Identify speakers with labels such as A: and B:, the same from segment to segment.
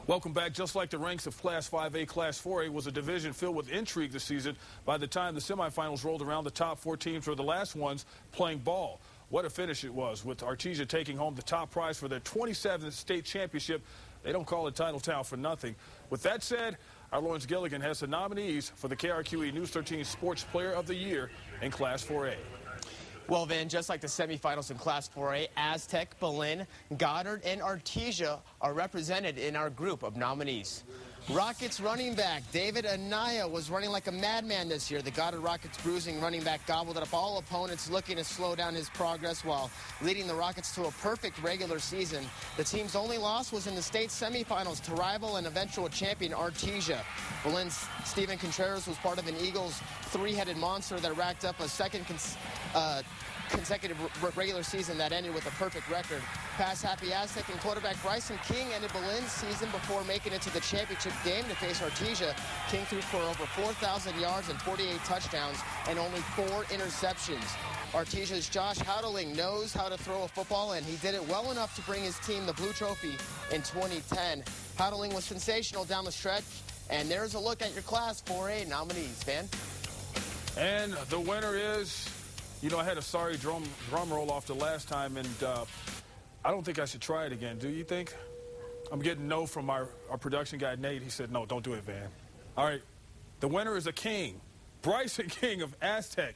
A: Welcome back. Just like the ranks of Class 5A, Class 4A was a division filled with intrigue this season. By the time the semifinals rolled around, the top 4 teams were the last ones playing ball. What a finish it was, with Artesia taking home the top prize for their 27th state championship. They don't call it Titletown for nothing. With that said, our Lawrence Gilligan has the nominees for the KRQE News 13 Sports Player of the Year in Class 4A.
B: Well, Van, just like the semifinals in Class 4A, Aztec, Belen, Goddard, and Artesia are represented in our group of nominees. Rockets running back David Anaya was running like a madman this year. The Goddard Rockets bruising running back gobbled up all opponents, looking to slow down his progress while leading the Rockets to a perfect regular season. The team's only loss was in the state semifinals to rival and eventual champion Artesia. Belen's Steven Contreras was part of an Eagles three-headed monster that racked up a second consecutive regular season that ended with a perfect record. Pass-happy Aztec and quarterback Bryson King ended Belen's season before making it to the championship game to face Artesia. King threw for over 4,000 yards and 48 touchdowns and only 4 interceptions. Artesia's Josh Houdeling knows how to throw a football, and he did it well enough to bring his team the Blue Trophy in 2010. Houdeling was sensational down the stretch, and there's a look at your Class 4A nominees, Van.
A: And the winner is, you know, I had a sorry drum roll off the last time, and I don't think I should try it again. Do you think? I'm getting no from our production guy, Nate. He said, no, don't do it, Van. All right. The winner is a King. Bryson King of Aztec.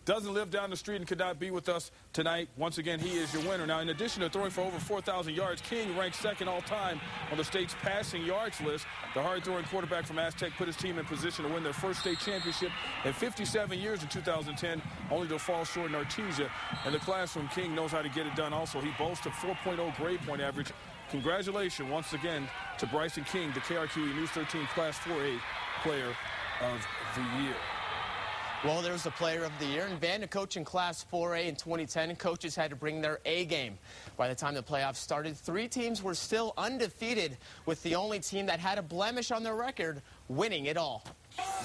A: Doesn't live down the street and could not be with us tonight. Once again, he is your winner. Now, in addition to throwing for over 4,000 yards, King ranks second all-time on the state's passing yards list. The hard-throwing quarterback from Aztec put his team in position to win their first state championship in 57 years in 2010, only to fall short in Artesia. In the classroom, King knows how to get it done. Also, he boasts a 4.0 grade point average. Congratulations once again to Bryson King, the KRQE News 13 Class 4A Player of the Year.
B: Well, there's the Player of the Year. And Van, to coach in Class 4A in 2010, coaches had to bring their A game. By the time the playoffs started, 3 teams were still undefeated, with the only team that had a blemish on their record winning it all.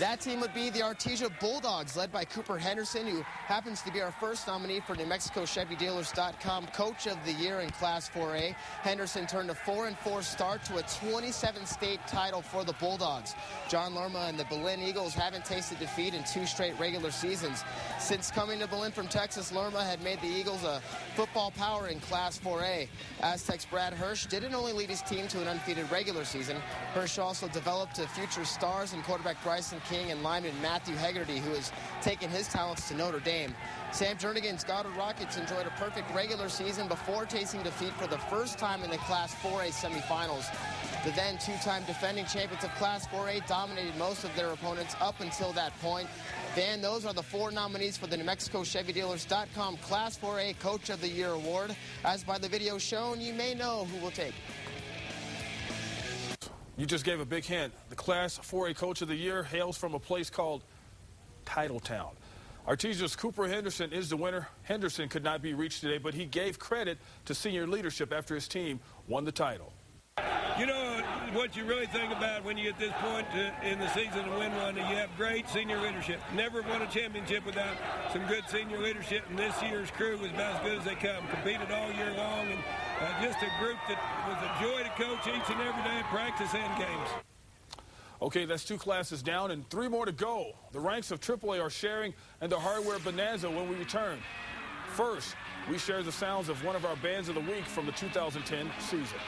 B: That team would be the Artesia Bulldogs, led by Cooper Henderson, who happens to be our first nominee for NewMexicoChevyDealers.com Coach of the Year in Class 4A. Henderson turned a 4-4 start to a 27-state title for the Bulldogs. John Lerma and the Belen Eagles haven't tasted defeat in 2 straight regular seasons. Since coming to Belen from Texas, Lerma had made the Eagles a football power in Class 4A. Aztec's Brad Hirsch didn't only lead his team to an undefeated regular season. Hirsch also developed future stars in quarterback Bryson King and lineman Matthew Hegarty, who has taken his talents to Notre Dame. Sam Jernigan's Goddard Rockets enjoyed a perfect regular season before tasting defeat for the first time in the Class 4A semifinals. The then 2-time defending champions of Class 4A dominated most of their opponents up until that point. Van, those are the 4 nominees for the NewMexicoChevyDealers.com Class 4A Coach of the Year Award. As by the video shown, you may know who will take it.
A: You just gave a big hint. The Class 4A Coach of the Year hails from a place called Titletown. Artesia's Cooper Henderson is the winner. Henderson could not be reached today, but he gave credit to senior leadership after his team won the title.
C: You know, what you really think about when you get this point in the season to win one, you have great senior leadership. Never won a championship without some good senior leadership, and this year's crew was about as good as they come. Competed all year long, and just a group that was a joy to coach each and every day at practice and games.
A: Okay, that's 2 classes down and 3 more to go. The ranks of AAA are sharing and the hardware bonanza when we return. First, we share the sounds of one of our bands of the week from the 2010 season.